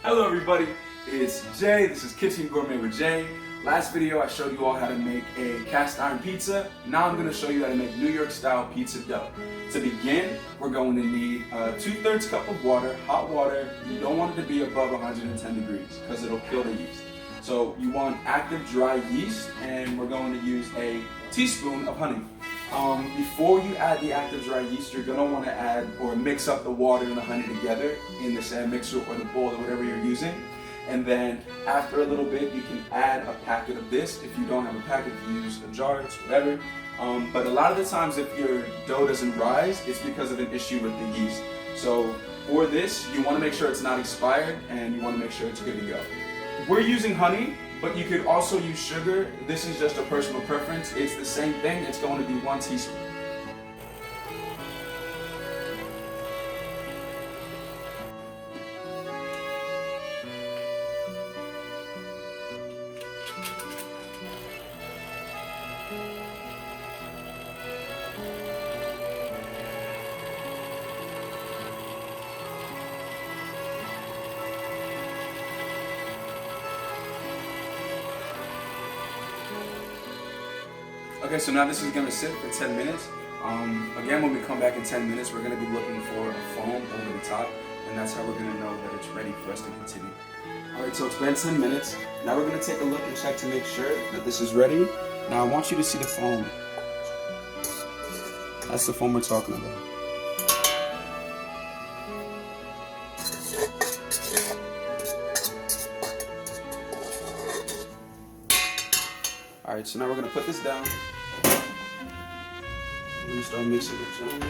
Hello everybody, it's Jay. This is Kitchen Gourmet with Jay. Last video I showed you all how to make a cast iron pizza. Now I'm going to show you how to make New York style pizza dough. To begin, we're going to need a 2/3 cup of water, hot water. You don't want it to be above 110 degrees because it'll kill the yeast. So you want active dry yeast, and we're going to use a teaspoon of honey. Before you add the active dry yeast, you're going to want to add or mix up the water and the honey together in the sand mixer or the bowl or whatever you're using. And then after a little bit, you can add a packet of this. If you don't have a packet, you use a jar, it's whatever. But a lot of the times if your dough doesn't rise, it's because of an issue with the yeast. So for this, you want to make sure it's not expired and you want to make sure it's good to go. We're using honey, but you could also use sugar. This is just a personal preference. It's the same thing. It's going to be 1 teaspoon. Okay, so now this is going to sit for 10 minutes. Again, when we come back in 10 minutes, we're going to be looking for a foam over the top, and that's how we're going to know that it's ready for us to continue. Alright, so it's been 10 minutes. Now we're going to take a look and check to make sure that this is ready. Now I want you to see the foam. That's the foam we're talking about. Alright, so now we're going to put this down. We're going to start mixing it gently.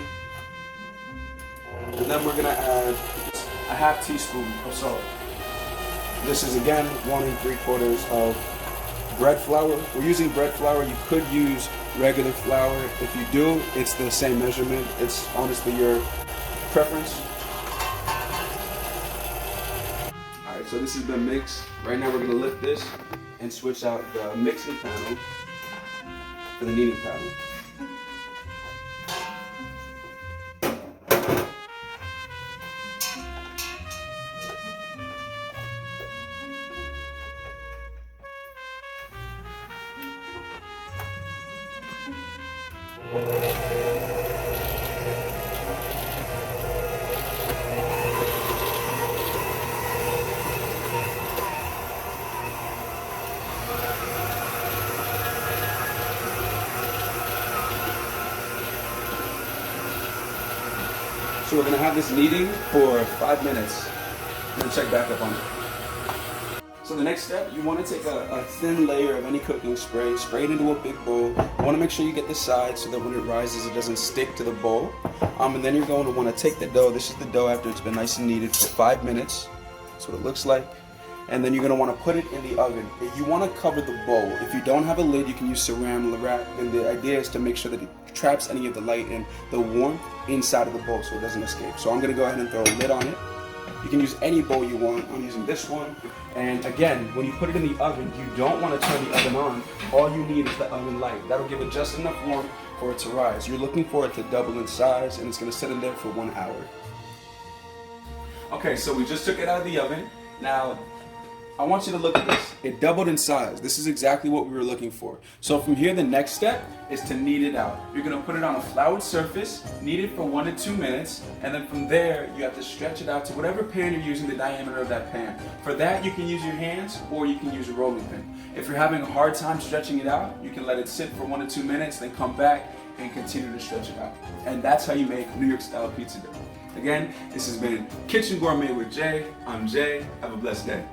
And then we're going to add a half teaspoon of salt. This is again 1 3/4 of bread flour. We're using bread flour. You could use regular flour. If you do, it's the same measurement. It's honestly your preference. Alright, so this has been mixed. Right now we're going to lift this and switch out the mixing panel for the kneading panel. So we're going to have this kneading for 5 minutes and then check back up on it. So the next step, you want to take a thin layer of any cooking spray, spray it into a big bowl. You want to make sure you get the sides so that when it rises it doesn't stick to the bowl. And then you're going to want to take the dough. This is the dough after it's been nice and kneaded for 5 minutes. That's what it looks like. And then you're going to want to put it in the oven. You want to cover the bowl. If you don't have a lid, you can use saran wrap. And the idea is to make sure that it traps any of the light and the warmth inside of the bowl so it doesn't escape. So I'm going to go ahead and throw a lid on it. You can use any bowl you want. I'm using this one. And again, when you put it in the oven, you don't want to turn the oven on. All you need is the oven light. That'll give it just enough warmth for it to rise. You're looking for it to double in size, and it's going to sit in there for 1 hour. Okay, so we just took it out of the oven. Now, I want you to look at this. It doubled in size. This is exactly what we were looking for. So from here, the next step is to knead it out. You're going to put it on a floured surface, knead it for 1 to 2 minutes, and then from there, you have to stretch it out to whatever pan you're using, the diameter of that pan. For that, you can use your hands or you can use a rolling pin. If you're having a hard time stretching it out, you can let it sit for 1 to 2 minutes, then come back and continue to stretch it out. And that's how you make New York style pizza dough. Again, this has been Kitchen Gourmet with Jay. I'm Jay. Have a blessed day.